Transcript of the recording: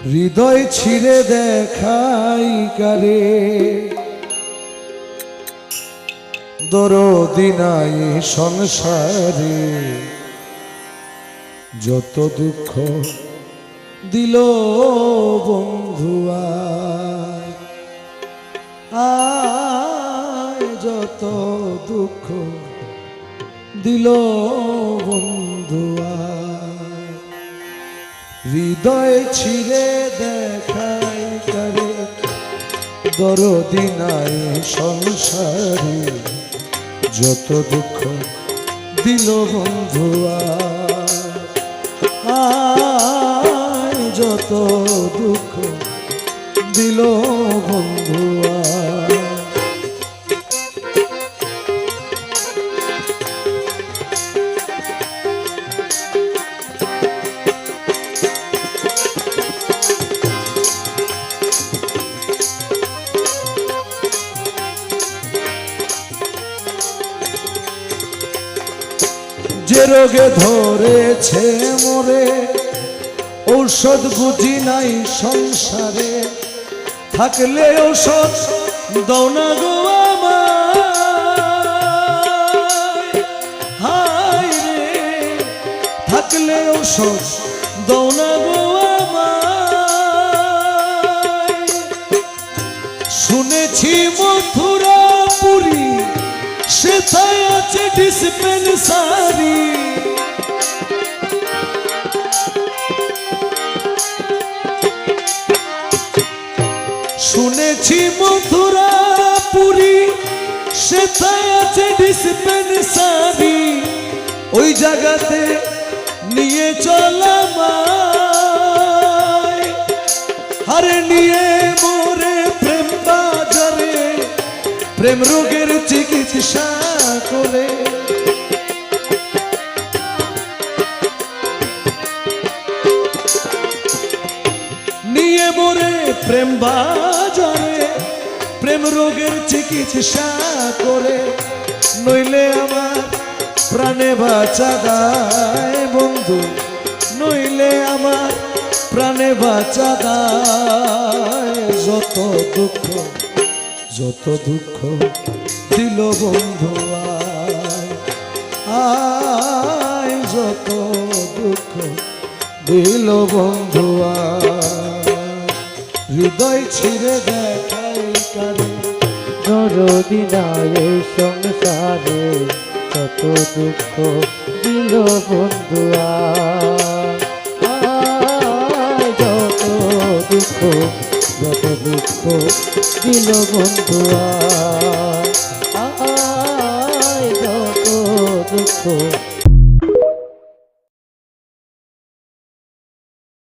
হৃদয় ছিঁড়ে দেখাই কারে দরদি নাই সংসারে যত দুঃখ দিল বন্ধু আয় যত দুঃখ দিল বন্ধু হৃদয় ছিঁড়ে দেখাই কারে দরদি নাই সংসারে যত দুঃখ দিল বন্ধু আয় যত দুঃখ দিল বন্ধু যে রোগে ধরেছে মোরে ঔষধ বুঝি নাই সংসারে থাকলে ঔষধ দাও না গো আমায় হায় রে থাকলে ঔষধ দাও না গো আমায় শুনেছি মথুরাপুরী সেথায় আছে ডিসপেন্সারি শুনেছি মথুরাপুরী সেথায় আছে ডিসপেন্সারি ওই জায়গাতে নিয়ে চলামায় আরে নিয়ে মোরে প্রেম বাজারে প্রেম রোগের চিকিৎসা করে নিয়ে মোরে প্রেম বাজারে প্রেম রোগের চিকিৎসা করে নইলে আমার প্রাণে বাঁচা দায় বন্ধু নইলে আমার প্রাণে বাঁচা দায় যত দুঃখ দিল বন্ধু আয় যত দুঃখ দিল বন্ধু হৃদয় ছিঁড়ে দেখাই কারে দরদি নাই সংসারে যত দুঃখ দিল বন্ধু যত দুঃখ দিল বন্ধু যত দুঃখ